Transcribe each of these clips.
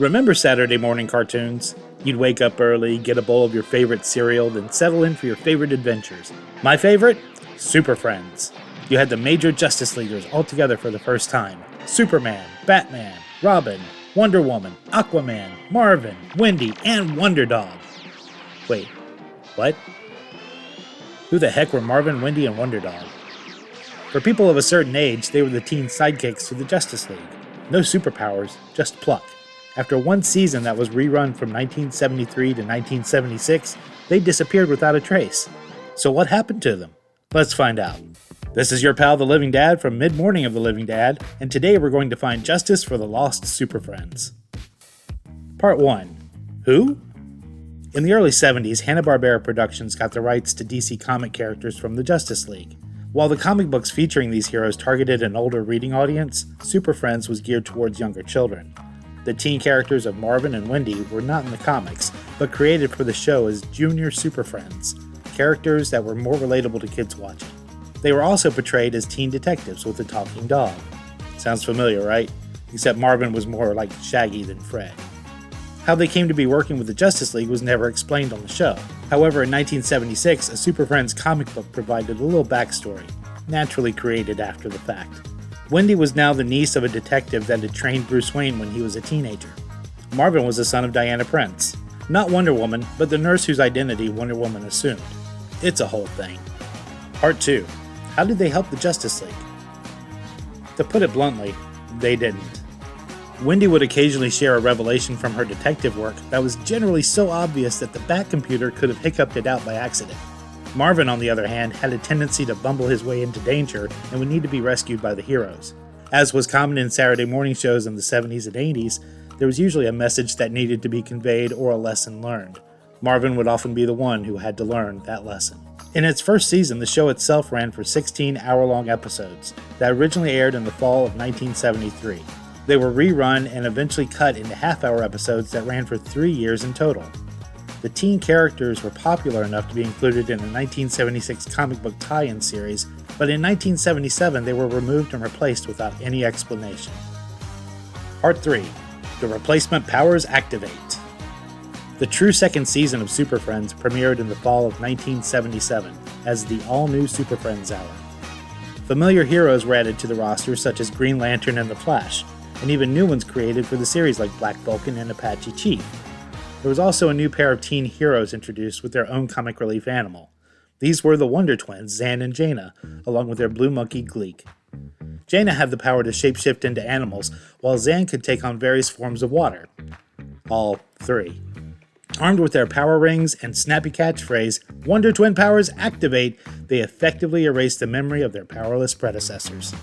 Remember Saturday morning cartoons? You'd wake up early, get a bowl of your favorite cereal, then settle in for your favorite adventures. My favorite? Super Friends. You had the major Justice Leaguers all together for the first time. Superman, Batman, Robin, Wonder Woman, Aquaman, Marvin, Wendy, and Wonder Dog. Wait, what? Who the heck were Marvin, Wendy, and Wonder Dog? For people of a certain age, they were the teen sidekicks to the Justice League. No superpowers, just pluck. After one season that was rerun from 1973 to 1976, they disappeared without a trace. So what happened to them? Let's find out. This is your pal the Living Dad from Mid-Morning of the Living Dad, and today we're going to find justice for the lost Super Friends. Part 1. Who? In the early 70s, Hanna-Barbera Productions got the rights to DC comic characters from the Justice League. While the comic books featuring these heroes targeted an older reading audience, Super Friends was geared towards younger children. The teen characters of Marvin and Wendy were not in the comics, but created for the show as Junior Super Friends, characters that were more relatable to kids watching. They were also portrayed as teen detectives with a talking dog. Sounds familiar, right? Except Marvin was more like Shaggy than Fred. How they came to be working with the Justice League was never explained on the show. However, in 1976, a Super Friends comic book provided a little backstory, naturally created after the fact. Wendy was now the niece of a detective that had trained Bruce Wayne when he was a teenager. Marvin was the son of Diana Prince. Not Wonder Woman, but the nurse whose identity Wonder Woman assumed. It's a whole thing. Part 2. How did they help the Justice League? To put it bluntly, they didn't. Wendy would occasionally share a revelation from her detective work that was generally so obvious that the Bat computer could have hiccuped it out by accident. Marvin, on the other hand, had a tendency to bumble his way into danger and would need to be rescued by the heroes. As was common in Saturday morning shows in the 70s and 80s, there was usually a message that needed to be conveyed or a lesson learned. Marvin would often be the one who had to learn that lesson. In its first season, the show itself ran for 16 hour-long episodes that originally aired in the fall of 1973. They were rerun and eventually cut into half-hour episodes that ran for 3 years in total. The teen characters were popular enough to be included in a 1976 comic book tie-in series, but in 1977 they were removed and replaced without any explanation. Part 3. The Replacement Powers Activate. The true second season of Super Friends premiered in the fall of 1977 as the all-new Super Friends Hour. Familiar heroes were added to the roster such as Green Lantern and The Flash, and even new ones created for the series like Black Vulcan and Apache Chief. There was also a new pair of teen heroes introduced with their own comic relief animal. These were the Wonder Twins, Zan and Jaina, along with their blue monkey, Gleek. Jaina had the power to shapeshift into animals, while Zan could take on various forms of water. All three. Armed with their power rings and snappy catchphrase, Wonder Twin Powers Activate, they effectively erased the memory of their powerless predecessors.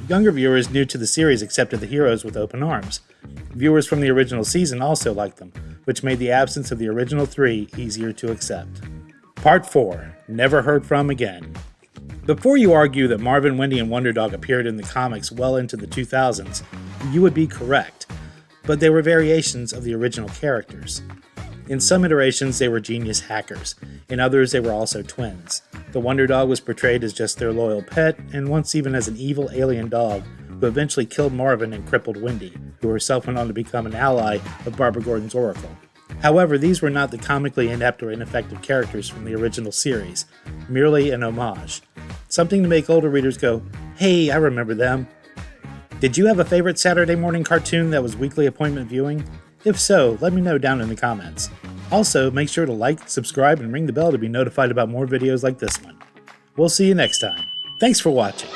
Younger viewers new to the series accepted the heroes with open arms. Viewers from the original season also liked them, which made the absence of the original three easier to accept. Part 4. Never Heard From Again. Before you argue that Marvin, Wendy, and Wonder Dog appeared in the comics well into the 2000s, you would be correct, but they were variations of the original characters. In some iterations, they were genius hackers. In others, they were also twins. The Wonder Dog was portrayed as just their loyal pet, and once even as an evil alien dog who eventually killed Marvin and crippled Wendy, who herself went on to become an ally of Barbara Gordon's Oracle. However, these were not the comically inept or ineffective characters from the original series, merely an homage. Something to make older readers go, "Hey, I remember them." Did you have a favorite Saturday morning cartoon that was weekly appointment viewing? If so, let me know down in the comments. Also, make sure to like, subscribe, and ring the bell to be notified about more videos like this one. We'll see you next time. Thanks for watching.